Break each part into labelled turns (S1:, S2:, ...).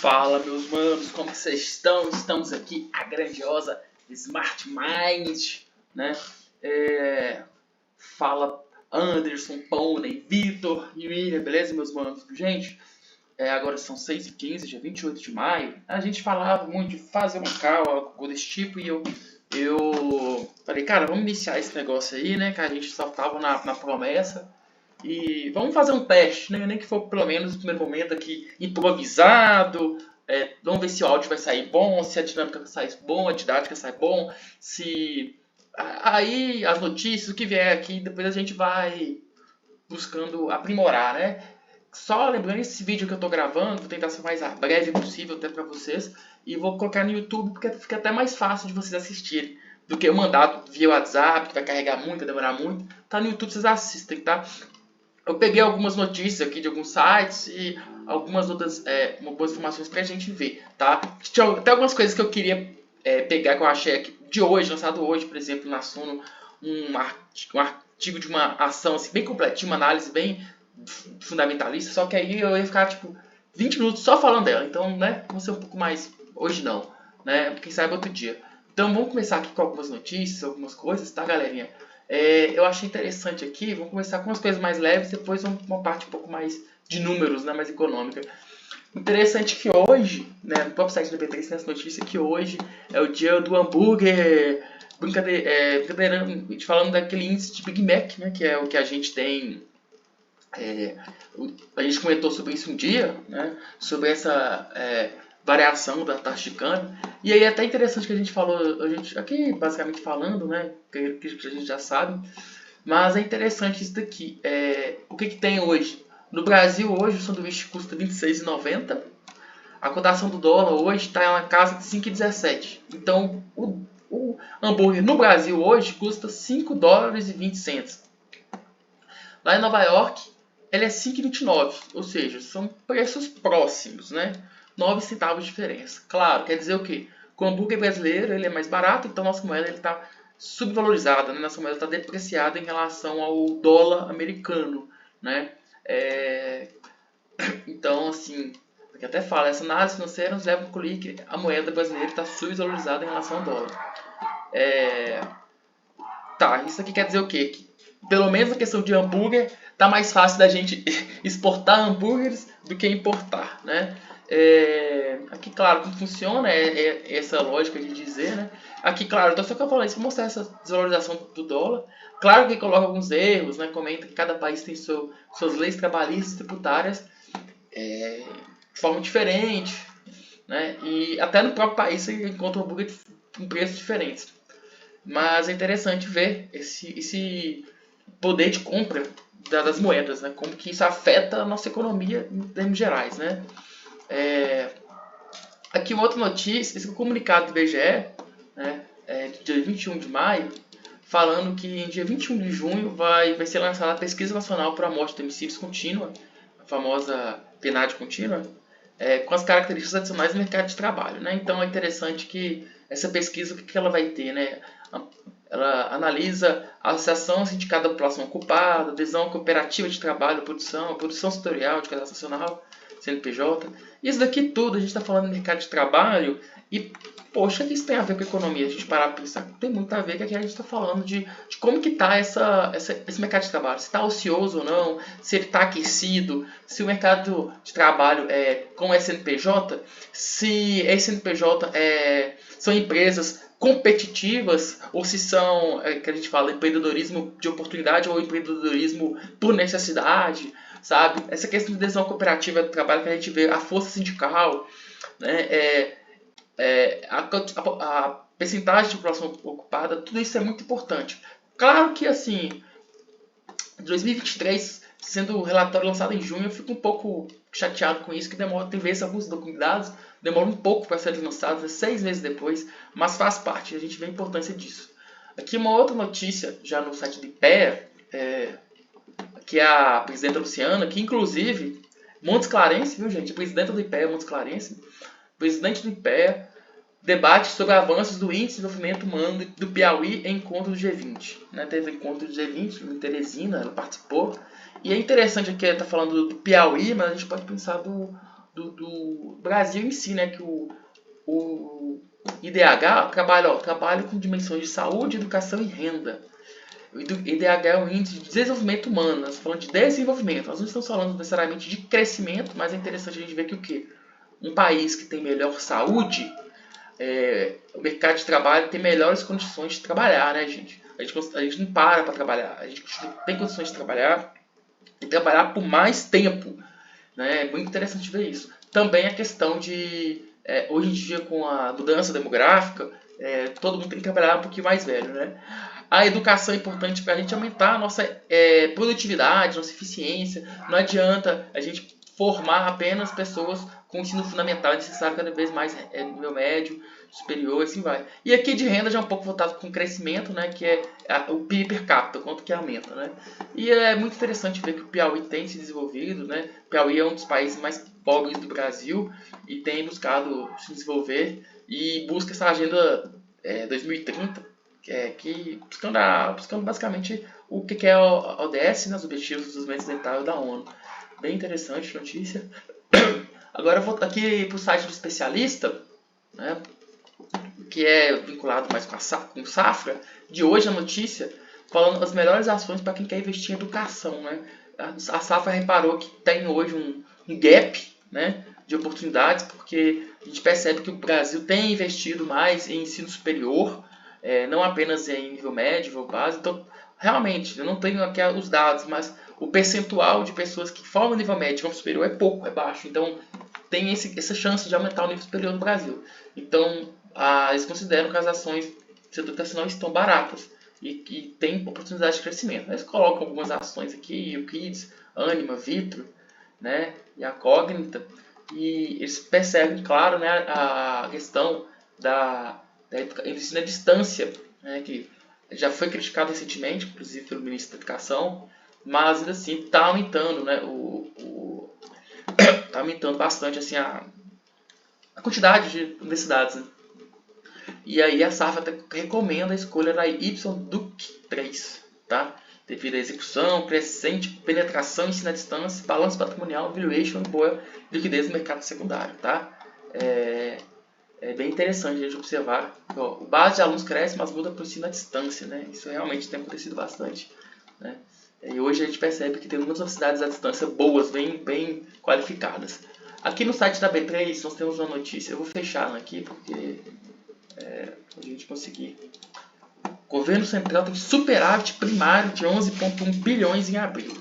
S1: Fala, meus manos, como que vocês estão? Estamos aqui, a grandiosa Smart Mind, né? Fala Anderson, Pônei, Vitor e William, beleza, meus manos? Gente, agora são 6h15, dia 28 de maio. A gente falava muito de fazer uma call, algo desse tipo, e eu falei, cara, vamos iniciar esse negócio aí, né? Que a gente só tava na promessa. E vamos fazer um teste, né? Nem que for pelo menos no primeiro momento aqui improvisado. Vamos ver se o áudio vai sair bom, se a dinâmica sai bom, a didática sai bom, se aí as notícias, o que vier aqui, depois a gente vai buscando aprimorar, né? Só lembrando, esse vídeo que eu tô gravando, vou tentar ser o mais breve possível até para vocês, e vou colocar no YouTube porque fica até mais fácil de vocês assistirem do que eu mandar via WhatsApp, que vai carregar muito, vai demorar muito. Tá no YouTube, vocês assistem, tá? Eu peguei algumas notícias aqui de alguns sites e algumas outras algumas informações pra gente ver, tá? Tinha até algumas coisas que eu queria pegar, que eu achei aqui de hoje, lançado hoje, por exemplo, na Suno, um artigo de uma ação assim, bem completinha, uma análise bem fundamentalista, só que aí eu ia ficar tipo 20 minutos só falando dela, então, né, vamos ser um pouco mais, hoje não, né, quem sabe outro dia. Então vamos começar aqui com algumas notícias, algumas coisas, tá, galerinha? Eu achei interessante aqui, vamos começar com umas coisas mais leves, depois uma parte um pouco mais de números, né, mais econômica. Interessante que hoje, né, no próprio site do B3 tem essa notícia que hoje é o dia do hambúrguer, brincadeira, falando daquele índice de Big Mac, né, que é o que a gente tem. A gente comentou sobre isso um dia, né, sobre essa variação da taxa de câmbio. E aí é até interessante que a gente falou, aqui basicamente falando, né, que a gente já sabe, mas é interessante isso daqui. O que tem hoje? No Brasil hoje o sanduíche custa R$ 26,90. A cotação do dólar hoje está na casa de 5,17. Então o hambúrguer no Brasil hoje custa $5,20. Lá em Nova York ele é 5,29, ou seja, são preços próximos, né? 9 centavos de diferença. Claro, quer dizer o quê? O hambúrguer brasileiro ele é mais barato, então nossa moeda está subvalorizada, né? Nossa moeda está depreciada em relação ao dólar americano, né? Então, assim, aqui até fala, essa análise financeira nos leva a concluir que a moeda brasileira está subvalorizada em relação ao dólar. Tá, isso aqui quer dizer o quê? Que, pelo menos a questão de hambúrguer, tá mais fácil da gente exportar hambúrgueres do que importar, né? Aqui, claro, como funciona essa lógica de dizer, né? Aqui, claro, então só que eu falei isso para mostrar essa desvalorização do dólar. Claro que coloca alguns erros, né? Comenta que cada país tem suas leis trabalhistas e tributárias de forma diferente, né? E até no próprio país você encontra hambúrguer com preços diferentes. Mas é interessante ver esse poder de compra das moedas, né? Como que isso afeta a nossa economia em termos gerais, né? Aqui uma outra notícia, esse comunicado do IBGE, né, do dia 21 de maio, falando que em dia 21 de junho vai ser lançada a Pesquisa Nacional para a Morte de Homicídios Contínua, a famosa PNAD contínua, com as características adicionais do mercado de trabalho, né? Então é interessante que essa pesquisa, o que ela vai ter, né? Ela analisa a associação sindicada da população ocupada, adesão cooperativa de trabalho, a produção setorial de cadastro nacional, CNPJ. Isso daqui tudo, a gente está falando de mercado de trabalho e, poxa, o que isso tem a ver com a economia? A gente parar para pensar, tem muito a ver com que a gente está falando de como que está esse mercado de trabalho. Se está ocioso ou não, se ele está aquecido, se o mercado de trabalho com SNPJ, se SNPJ são empresas competitivas ou se são, que a gente fala, empreendedorismo de oportunidade ou empreendedorismo por necessidade, sabe? Essa questão de adesão cooperativa do trabalho que a gente vê, a força sindical, né? A percentagem de população ocupada, tudo isso é muito importante. Claro que, assim, 2023, sendo o relatório lançado em junho, eu fico um pouco chateado com isso, que demora, tem vezes alguns dados demoram um pouco para serem lançados, 6 meses depois, mas faz parte, a gente vê a importância disso. Aqui uma outra notícia, já no site do IPEA, que é a presidenta Luciana, que inclusive, Montes Clarence, viu gente, a presidenta do IPEA, Montes Clarence, presidente do IPEA, debate sobre avanços do Índice de Desenvolvimento Humano do Piauí em encontro do G20. Né? Teve encontro do G20 em Teresina, ela participou. E é interessante aqui, ela está falando do Piauí, mas a gente pode pensar do Brasil em si, né? Que o IDH trabalha com dimensões de saúde, educação e renda. O IDH é um índice de desenvolvimento humano, nós estamos falando de desenvolvimento, nós não estamos falando necessariamente de crescimento, mas é interessante a gente ver que o quê? Um país que tem melhor saúde, o mercado de trabalho tem melhores condições de trabalhar, né, gente? A gente não para trabalhar, a gente tem condições de trabalhar e trabalhar por mais tempo, né? É muito interessante ver isso. Também a questão de, hoje em dia, com a mudança demográfica, todo mundo tem que trabalhar um pouquinho mais velho, né? A educação é importante para a gente aumentar a nossa produtividade, nossa eficiência. Não adianta a gente formar apenas pessoas com ensino fundamental, é necessário cada vez mais nível médio, superior, assim vai. E aqui de renda já é um pouco voltado com o crescimento, né, que é o PIB per capita, quanto que aumenta, né. E é muito interessante ver que o Piauí tem se desenvolvido, né. O Piauí é um dos países mais pobres do Brasil e tem buscado se desenvolver e busca essa agenda 2030, buscando basicamente o que é a ODS, né, os Objetivos do Desenvolvimento Sustentável da ONU. Bem interessante notícia. Agora eu vou aqui para o site do especialista, né, que é vinculado mais com o Safra, de hoje a notícia, falando das melhores ações para quem quer investir em educação. Né. A Safra reparou que tem hoje um gap, né, de oportunidades, porque a gente percebe que o Brasil tem investido mais em ensino superior, não apenas em nível médio, nível básico. Então, realmente, eu não tenho aqui os dados, mas o percentual de pessoas que formam nível médio e nível superior é pouco, é baixo. Então, tem essa chance de aumentar o nível superior no Brasil. Então, eles consideram que as ações do setor educacional estão baratas e que tem oportunidade de crescimento. Eles colocam algumas ações aqui, o Kids, Anima, Vitro, né, e a Cognita, e eles percebem, claro, né, a questão da ensino à distância, né, que já foi criticado recentemente, inclusive pelo ministro da Educação, mas ainda assim está aumentando, né, tá aumentando bastante assim, a quantidade de universidades. Né? E aí a Safra recomenda a escolha da YDUC 3, tá? Devido à execução, crescente penetração, ensino à distância, balanço patrimonial, valuation e boa liquidez no mercado secundário, tá? É bem interessante a gente observar. Ó, o base de alunos cresce, mas muda para o ensino à distância, né? Isso realmente tem acontecido bastante, né? E hoje a gente percebe que tem muitas universidades à distância boas, bem qualificadas. Aqui no site da B3 nós temos uma notícia. Eu vou fechar aqui porque a gente conseguir. O governo central tem superávit primário de 11,1 bilhões em abril,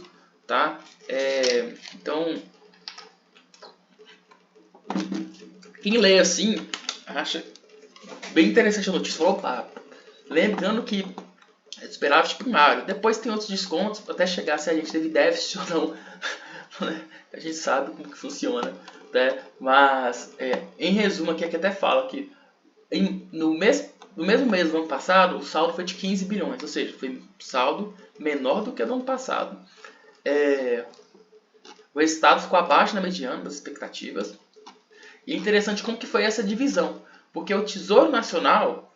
S1: tá? Então, quem lê assim acha bem interessante a notícia. Opa, lembrando que é superávit primário. Depois tem outros descontos até chegar se a gente teve déficit ou não. A gente sabe como que funciona, né? Mas em resumo aqui até fala que no mesmo mês do ano passado o saldo foi de 15 bilhões, ou seja, foi um saldo menor do que no ano passado. O estado ficou abaixo da mediana das expectativas. E é interessante como que foi essa divisão, porque o Tesouro Nacional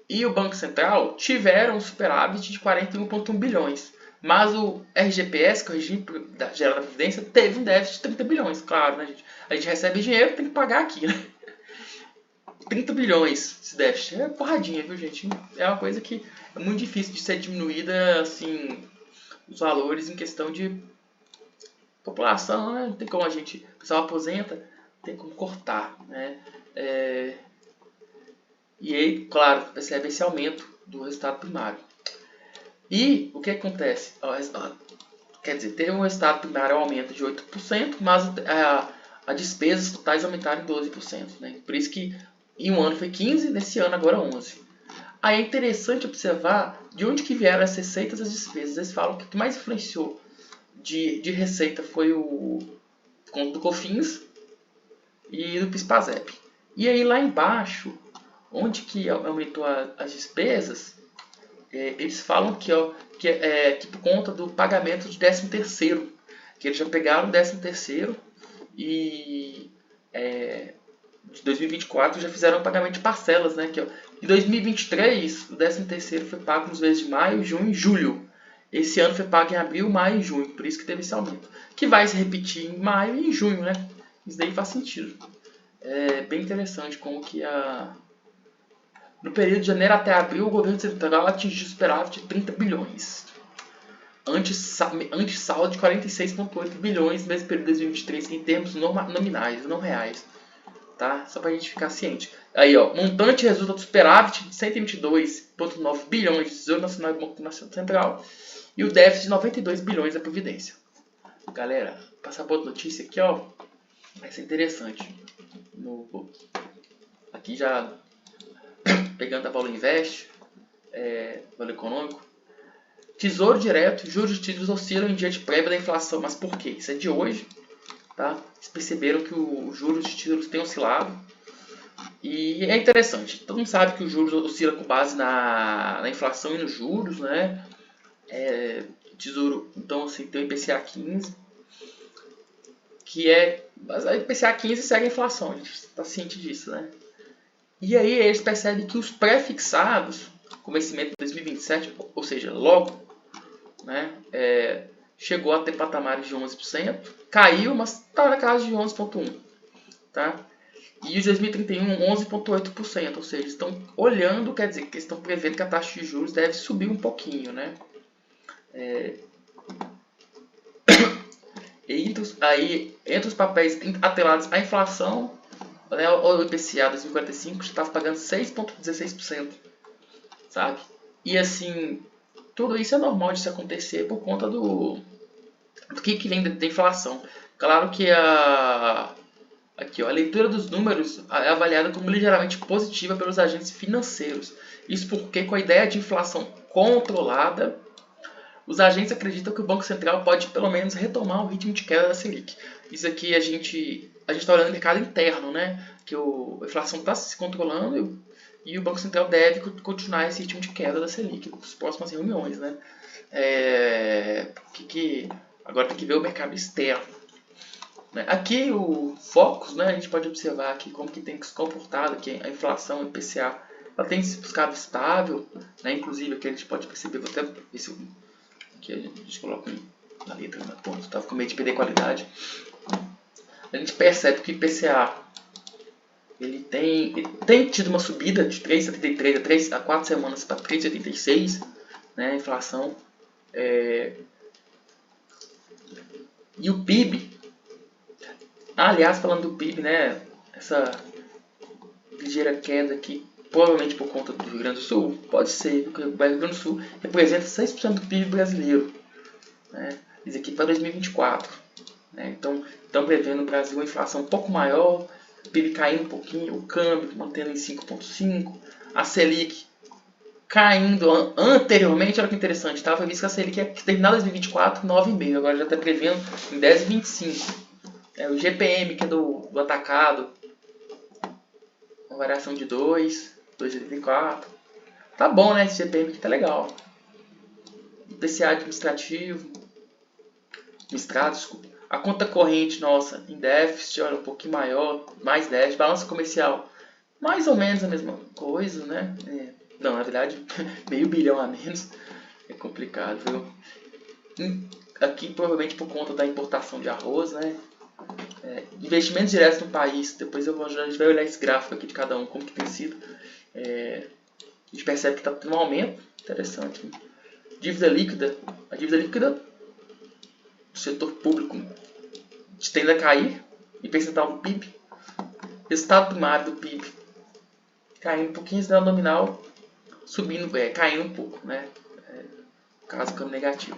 S1: e o Banco Central tiveram um superávit de 41,1 bilhões. Mas o RGPS, que é o Regime Geral da Previdência, teve um déficit de 30 bilhões. Claro, né, gente? A gente recebe dinheiro, tem que pagar aqui, né? 30 bilhões esse déficit. É porradinha, viu, gente? É uma coisa que é muito difícil de ser diminuída, assim, os valores em questão de população, né? Não tem como o pessoal aposenta, tem como cortar, né? E aí, claro, percebe esse aumento do resultado primário. E o que acontece? Quer dizer, teve um resultado primário aumento de 8%, mas as despesas totais aumentaram em 12%. Né? Por isso que em um ano foi 15%, nesse ano agora 11%. Aí é interessante observar de onde que vieram as receitas e as despesas. Eles falam que o que mais influenciou de receita foi o conto do COFINS e do PIS/PASEP. E aí lá embaixo, onde que aumentou as despesas, eles falam que por conta do pagamento de 13º, que eles já pegaram o 13º e de 2024 já fizeram o pagamento de parcelas, né? Em 2023 o 13º foi pago nos meses de maio, junho e julho. Esse ano foi pago em abril, maio e junho, por isso que teve esse aumento. Que vai se repetir em maio e em junho, né? Isso daí faz sentido. É bem interessante como que no período de janeiro até abril, o governo central atingiu superávit de 30 bilhões. Antes saldo de 46,8 bilhões no mesmo período de 2023, em termos nominais, não reais. Tá? Só pra gente ficar ciente. Aí, ó, montante resulta do superávit de 122,9 bilhões do Tesouro Nacional e Banco Nacional Central e o déficit de 92 bilhões da Previdência. Galera, passar por outra notícia aqui, ó, vai ser interessante. Aqui já pegando a Valor Invest, Valor Econômico. Tesouro Direto, juros de títulos oscilam em dia de prévia da inflação. Mas por quê? Isso é de hoje. Tá? Vocês perceberam que os juros de títulos têm oscilado. E é interessante. Todo mundo sabe que os juros oscilam com base na inflação e nos juros. Né? Tesouro, então, assim, tem o IPCA 15. Que é... A IPCA 15 segue a inflação. A gente está ciente disso. Né? E aí eles percebem que os pré-fixados, com vencimento de 2027, ou seja, logo, né, chegou a ter patamares de 11%, caiu, mas está na casa de 11,1%. Tá? E os 2031, 11,8%, ou seja, estão olhando, quer dizer, que estão prevendo que a taxa de juros deve subir um pouquinho. Né? Entre os papéis atrelados à inflação, né, o IPCA 2045 estava pagando 6,16%. Sabe? E assim, tudo isso é normal de se acontecer por conta do que vem da inflação. Claro que a leitura dos números é avaliada como ligeiramente positiva pelos agentes financeiros. Isso porque, com a ideia de inflação controlada, os agentes acreditam que o Banco Central pode pelo menos retomar o ritmo de queda da Selic. Isso aqui a gente está olhando no mercado interno, né? Que a inflação está se controlando e o Banco Central deve continuar esse ritmo de queda da Selic nas próximas reuniões. Né? Agora tem que ver o mercado externo. Né? Aqui o Focus, né, a gente pode observar aqui como que tem se comportado aqui a inflação, o IPCA, ela tem ficado estável. Né? Inclusive aqui a gente pode perceber, vou até ver se aqui a gente coloca na letra, na ponta, estava com medo de perder qualidade. A gente percebe que o IPCA ele tem tido uma subida de 3,73 a 4 semanas para 3,86, né, a inflação. E o PIB, aliás, falando do PIB, né, essa ligeira queda aqui, provavelmente por conta do Rio Grande do Sul, pode ser, porque o Rio Grande do Sul representa 6% do PIB brasileiro. Né, isso aqui para 2024. Né, então, estão prevendo no Brasil uma inflação um pouco maior, o PIB caindo um pouquinho, o câmbio mantendo em 5,5%, a Selic caindo anteriormente, olha que interessante, estava visto que a Selic ia terminar 2024 9,5%, agora já está prevendo em 10,25%. O GPM, que é do atacado, uma variação de 2,84%. Tá bom, né? Esse GPM aqui tá legal. IPCA administrativo, desculpa. A conta corrente, nossa, em déficit, olha, um pouquinho maior, mais déficit. Balança comercial, mais ou menos a mesma coisa, né? Não, na verdade, meio bilhão a menos. É complicado, viu? Aqui, provavelmente por conta da importação de arroz, né? Investimentos diretos no país. Depois a gente vai olhar esse gráfico aqui de cada um, como que tem sido. A gente percebe que está tendo um aumento. Interessante, né? Dívida líquida. A dívida líquida do setor público tende a cair em percentual do PIB. Resultado primário do PIB caindo um pouquinho, resultado nominal subindo, caindo um pouco, né? Caso ficando negativo.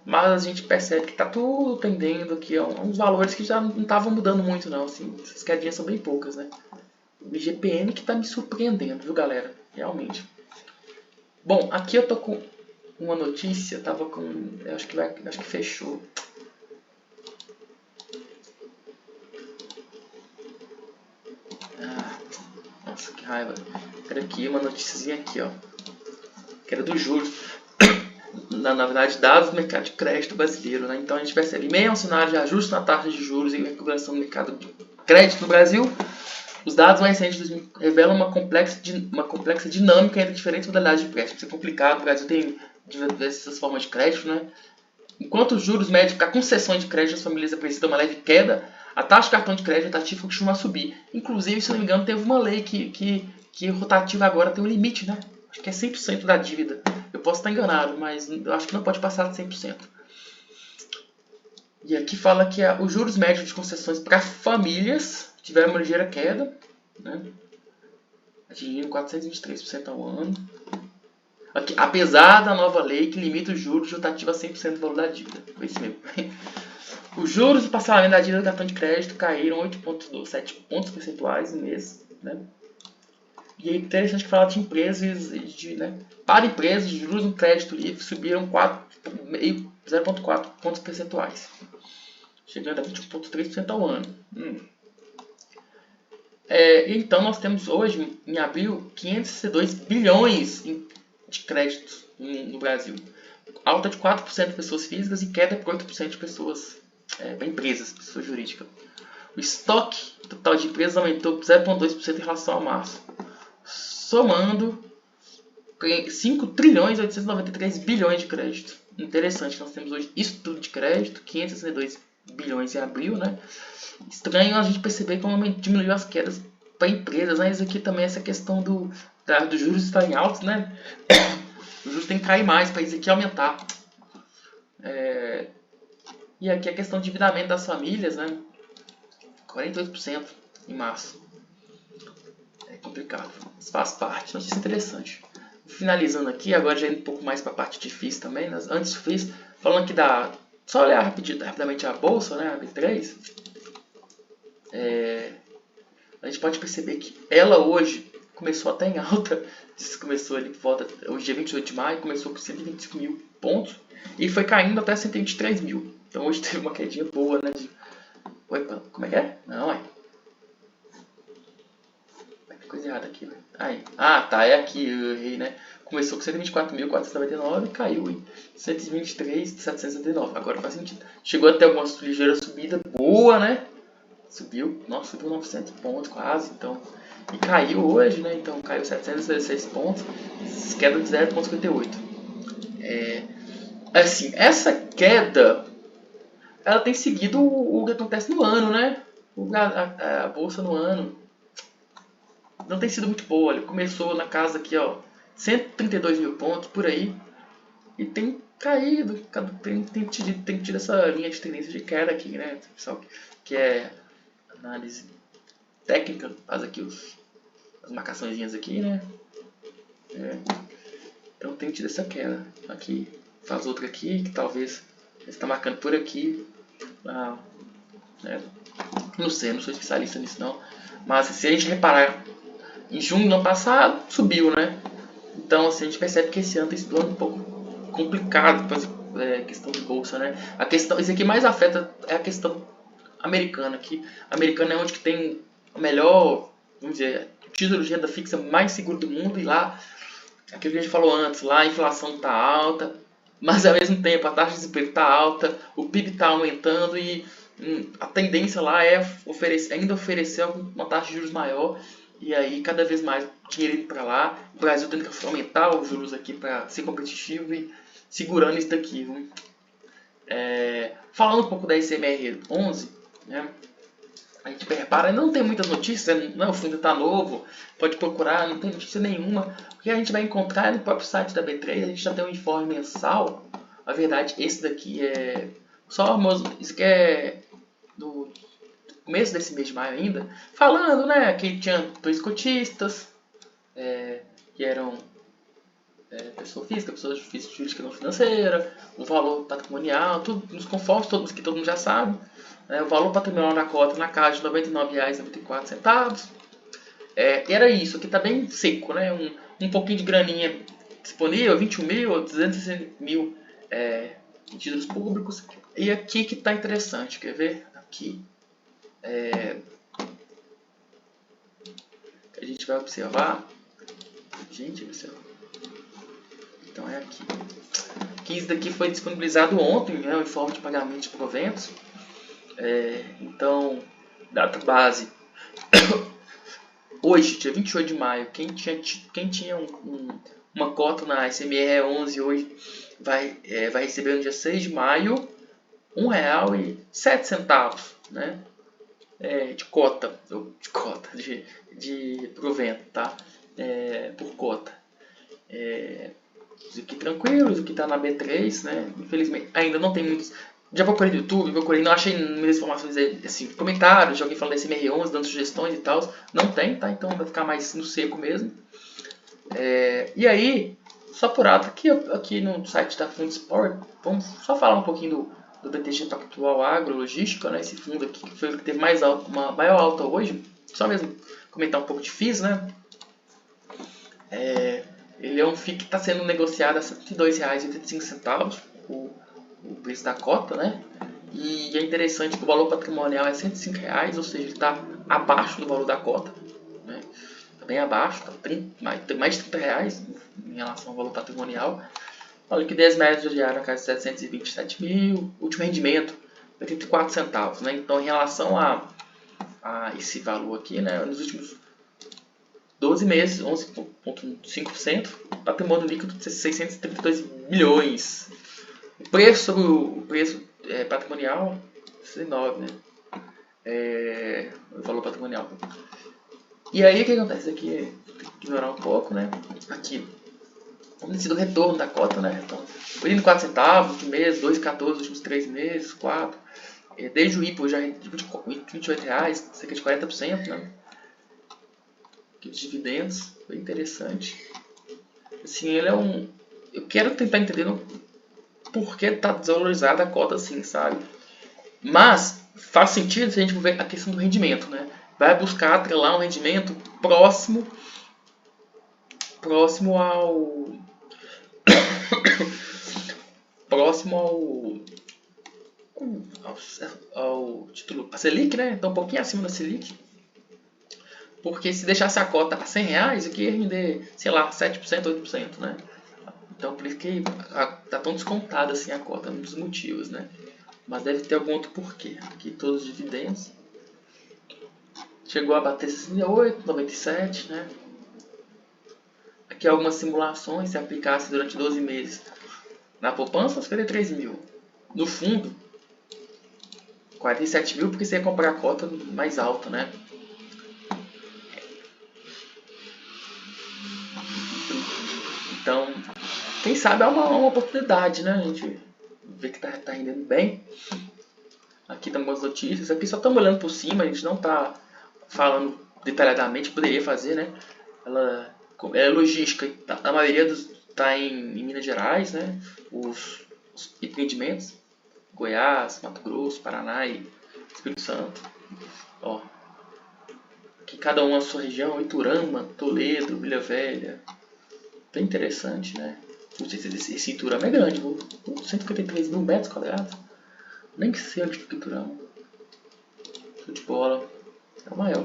S1: Mas a gente percebe que está tudo tendendo aqui a uns valores que já não estavam mudando muito, não. Assim, essas quedinhas são bem poucas, né? O IGPM que está me surpreendendo, viu, galera? Realmente. Bom, aqui eu tô com uma notícia, tava com... acho que fechou. Nossa, que raiva. Era aqui uma noticiazinha aqui, ó. Que era dos juros. Na verdade, dados do mercado de crédito brasileiro, né? Então a gente percebe, meio a um cenário de ajuste na taxa de juros e recuperação do mercado de crédito no Brasil, os dados mais recentes revelam uma complexa dinâmica entre diferentes modalidades de empréstimo. Isso é complicado, o Brasil tem diversas formas de crédito, né? Enquanto os juros médios para concessões de crédito das famílias apresentam uma leve queda, A taxa de cartão de crédito rotativo costuma subir. Inclusive, se não me engano, teve uma lei que rotativa agora tem um limite, né? Acho que é 100% da dívida. Eu posso estar enganado, mas eu acho que não pode passar de 100%. E aqui fala que os juros médios de concessões para famílias tiveram uma ligeira queda, né? Atingindo 423% ao ano. Aqui, apesar da nova lei que limita os juros rotativos a 100% do valor da dívida. Foi isso mesmo. Os juros do parcelamento da dívida do cartão de crédito caíram 8,7 pontos percentuais no mês, né? E é interessante que falar de empresas, né? Para empresas, os juros no crédito livre subiram 0,4 pontos percentuais, chegando a 21,3% ao ano. Então nós temos hoje, em abril, 562 bilhões de créditos no Brasil. Alta de 4% de pessoas físicas e queda por 8% de pessoas, empresas, pessoas jurídicas. O estoque total de empresas aumentou 0,2% em relação a março, somando 5 trilhões e 893 bilhões de crédito. Interessante, nós temos hoje isso tudo de crédito, 562 bilhões em abril, né? Estranho a gente perceber como diminuiu as quedas para empresas, né? Isso aqui também, essa questão dos juros estarem altos, né? Os juros tem que cair mais para isso aqui aumentar. E aqui a questão de endividamento das famílias, né? 48% em março. É complicado, mas faz parte, notícia interessante. Finalizando aqui, agora já indo um pouco mais para a parte difícil também, né? Antes fiz, falando aqui só olhar rapidamente a bolsa, né? A B3. A gente pode perceber que ela hoje começou até em alta, começou ali por volta, hoje dia 28 de maio, começou com 125 mil pontos e foi caindo até 123 mil. Então hoje teve uma quedinha boa, né? Opa, como é que é? Não, tem coisa errada aqui, velho. Tá, é aqui, eu errei, né? Começou com 124.499 e caiu em 123.779. Agora faz sentido. Chegou até uma ligeira subida boa, né? Subiu 900 pontos quase, então. E caiu hoje, né? Então caiu 716 pontos, queda de 0,58. Assim, essa queda, ela tem seguido o que acontece no ano, né? A bolsa no ano não tem sido muito boa. Ele começou na casa aqui, ó, 132 mil pontos por aí e tem caído, tem tido essa linha de tendência de queda aqui, né? Pessoal que é análise técnica, faz aqui as marcaçõezinhas aqui, né? Então tem tido essa queda. Aqui faz outra aqui, que talvez está marcando por aqui. Não sei, não sou especialista nisso não. Mas se a gente reparar, em junho do ano passado, subiu, né? Então assim, a gente percebe que esse ano tem sido um pouco complicado para questão de bolsa, né? Isso aqui mais afeta é a questão americana, que americana é onde que tem o melhor, vamos dizer, título de renda fixa mais seguro do mundo, e lá, aquilo que a gente falou antes, lá a inflação está alta, mas ao mesmo tempo a taxa de desemprego está alta, o PIB está aumentando e a tendência lá é ainda oferecer uma taxa de juros maior, e aí cada vez mais dinheiro indo para lá, o Brasil tendo que aumentar os juros aqui para ser competitivo e segurando isso daqui. Falando um pouco da SMR 11, né? A gente repara, não tem muitas notícias, o fundo está novo, pode procurar, não tem notícia nenhuma. O que a gente vai encontrar no próprio site da B3, a gente já tem um informe mensal. Na verdade, esse daqui é só, isso aqui é do começo desse mês de maio ainda, falando, né, que tinha 2 cotistas, que eram pessoa física, pessoa jurídica não financeira, o valor patrimonial, tudo nos conformes, todos que todo mundo já sabe. O valor patrimonial da cota na casa de R$ 99,94. Era isso, aqui está bem seco, né? Um pouquinho de graninha disponível, 21 mil, 260 mil em títulos públicos. E aqui que está interessante, quer ver? Aqui a gente vai observar. Então é aqui. Que isso daqui foi disponibilizado ontem, né, em forma de pagamento de proventos. Então, data base. Hoje, dia 28 de maio, quem tinha uma cota na SMR 11 hoje vai receber no dia 6 de maio R$ 1,07, né? de cota, de provento, tá? Por cota. Isso aqui tranquilo, isso aqui tá na B3, né? Infelizmente, ainda não tem muitos. Já procurei no YouTube, não achei muitas informações, assim, comentários de alguém falando desse MR11, dando sugestões e tal. Não tem, tá? Então vai ficar mais no seco mesmo. E aí, só por alto, aqui no site da Fundsport, vamos só falar um pouquinho do BTG Pactual Agro Logística, né? Esse fundo aqui que foi o que teve uma maior alta hoje. Só mesmo comentar um pouco de FIIs, né? Ele é um FII que está sendo negociado a R$ 102,85 o preço da cota, né? E é interessante que o valor patrimonial é R$ 105,00, ou seja, ele está abaixo do valor da cota, né? Está bem abaixo, tá mais de R$ 30,00 em relação ao valor patrimonial. A liquidez média diária na casa de 727 mil, último rendimento 84 centavos, né? Então, em relação a esse valor aqui, né, nos últimos 12 meses, 11,5%, patrimônio líquido de 632 milhões. O preço sobre o preço patrimonial, 69, né? O valor patrimonial. E aí o que acontece aqui? Tem que ignorar um pouco, né? Aqui, vamos decidir o retorno da cota, né? Então, 84 centavos por mês, 2,14 nos últimos 3 meses, 4. Desde o IPO já é de R$28,00, cerca de 40%, né? Aqui os dividendos, bem interessante. Assim, ele é um... Eu quero tentar entender por que tá desvalorizada a cota assim, sabe? Mas faz sentido se a gente ver a questão do rendimento, né? Vai buscar atrelar um rendimento próximo ao ao título, a Selic, né? Então um pouquinho acima da Selic. Porque se deixasse a cota a R$100, aqui ia render, sei lá, 7%, 8%, né? Então por isso que tá tão descontada assim a cota, um dos motivos, né? Mas deve ter algum outro porquê. Aqui todos os dividendos. Chegou a bater 68, 97, né? Aqui algumas simulações, se aplicasse durante 12 meses na poupança, 53 mil. No fundo, 47 mil, porque você ia comprar a cota mais alta, né? Então, quem sabe é uma oportunidade, né? A gente vê que tá rendendo bem. Aqui estão algumas notícias. Aqui só estamos olhando por cima, a gente não está falando detalhadamente, poderia fazer, né? Ela é logística, a maioria está em Minas Gerais, né? Os empreendimentos, Goiás, Mato Grosso, Paraná e Espírito Santo. Ó, aqui cada uma a sua região, Iturama, Toledo, Vila Velha. Bem interessante, né? Esse Iturama é grande, 153 mil metros quadrados. Nem que seja de Iturama. Show de bola. É o maior.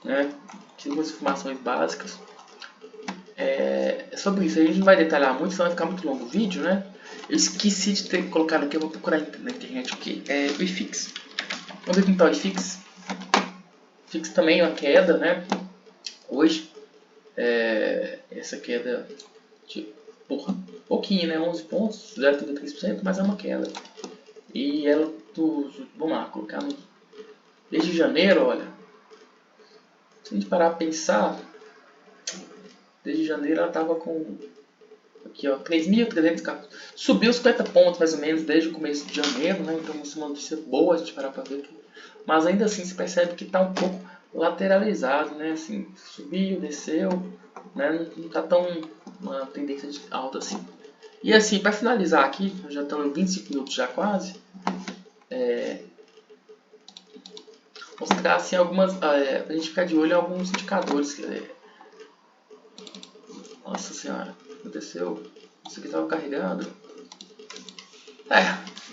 S1: Né? Aqui algumas informações básicas. Sobre isso, a gente não vai detalhar muito, senão vai ficar muito longo o vídeo, né? Eu esqueci de ter colocado aqui, eu vou procurar na internet o que é o IFIX. Vamos ver como está o IFIX. O IFIX também é uma queda, né? Hoje, essa queda de pouquinho, né? 11 pontos, 0,33%, mas é uma queda. E ela, vamos lá, colocar desde janeiro, olha. Se a gente parar a pensar, desde janeiro ela estava com aqui, ó, 3.300, subiu 50 pontos mais ou menos desde o começo de janeiro, né? Então isso é uma notícia boa a gente parar para ver aqui. Mas ainda assim se percebe que está um pouco lateralizado, né? Assim, subiu, desceu, né? Não está tão uma tendência de alta assim. E assim, para finalizar aqui, já estamos em 25 minutos já quase, mostrar assim algumas, para a gente ficar de olho em alguns indicadores. Nossa senhora, aconteceu? Isso aqui estava carregado.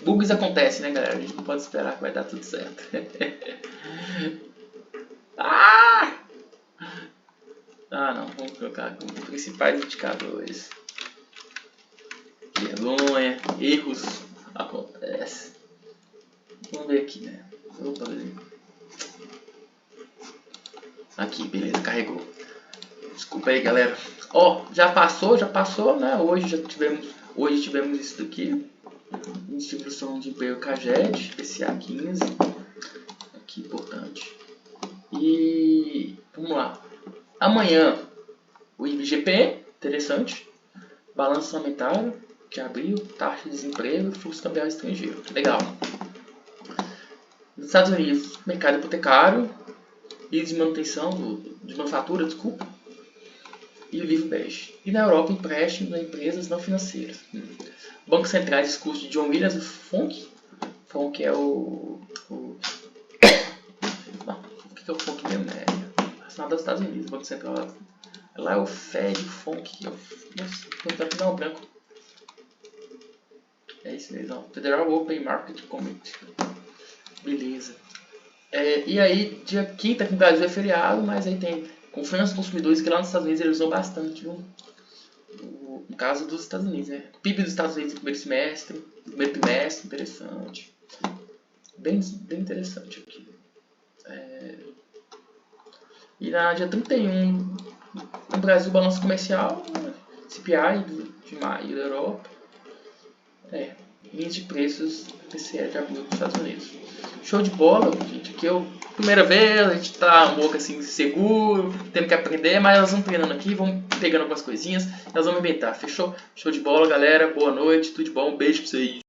S1: Bugs acontecem, né, galera? A gente não pode esperar que vai dar tudo certo. Não, vamos colocar como principais indicadores. Vergonha, erros acontecem. Vamos ver aqui, né? Opa, beleza. Aqui, beleza, carregou. Desculpa aí, galera. Já passou, né? Hoje tivemos isso daqui. Distribuição de emprego CAGED, PCA 15. E vamos lá. Amanhã o IBGP, interessante. Balanço orçamentário de abril, taxa de desemprego e fluxo cambial estrangeiro. Legal. Nos Estados Unidos, mercado hipotecário e de manutenção de manufatura, desculpa. E o livro bege. E na Europa, empréstimos a empresas não financeiras. Bancos centrais, discurso de John Williams e Funk. Funk é o não, o que é o Funk mesmo? É nacional dos Estados Unidos, Banco Central. Lá é o Fed, o Funk. Nossa, não, branco. É isso mesmo. Federal Open Market Committee. Beleza. E aí, dia quinta aqui no Brasil é feriado, mas aí tem confiança dos consumidores, que lá nos Estados Unidos eles usam bastante, viu? No caso dos Estados Unidos, né? PIB dos Estados Unidos no primeiro trimestre, interessante. Bem interessante aqui. E na dia 31, no Brasil, balanço comercial, CPI de maio da Europa. Índice de preços PCE de abril dos Estados Unidos. Show de bola, gente. Aqui é a primeira vez, a gente tá um pouco assim seguro, tendo que aprender, mas nós vamos treinando aqui, vamos pegando algumas coisinhas, nós vamos inventar, fechou? Show de bola, galera. Boa noite, tudo de bom, um beijo pra vocês.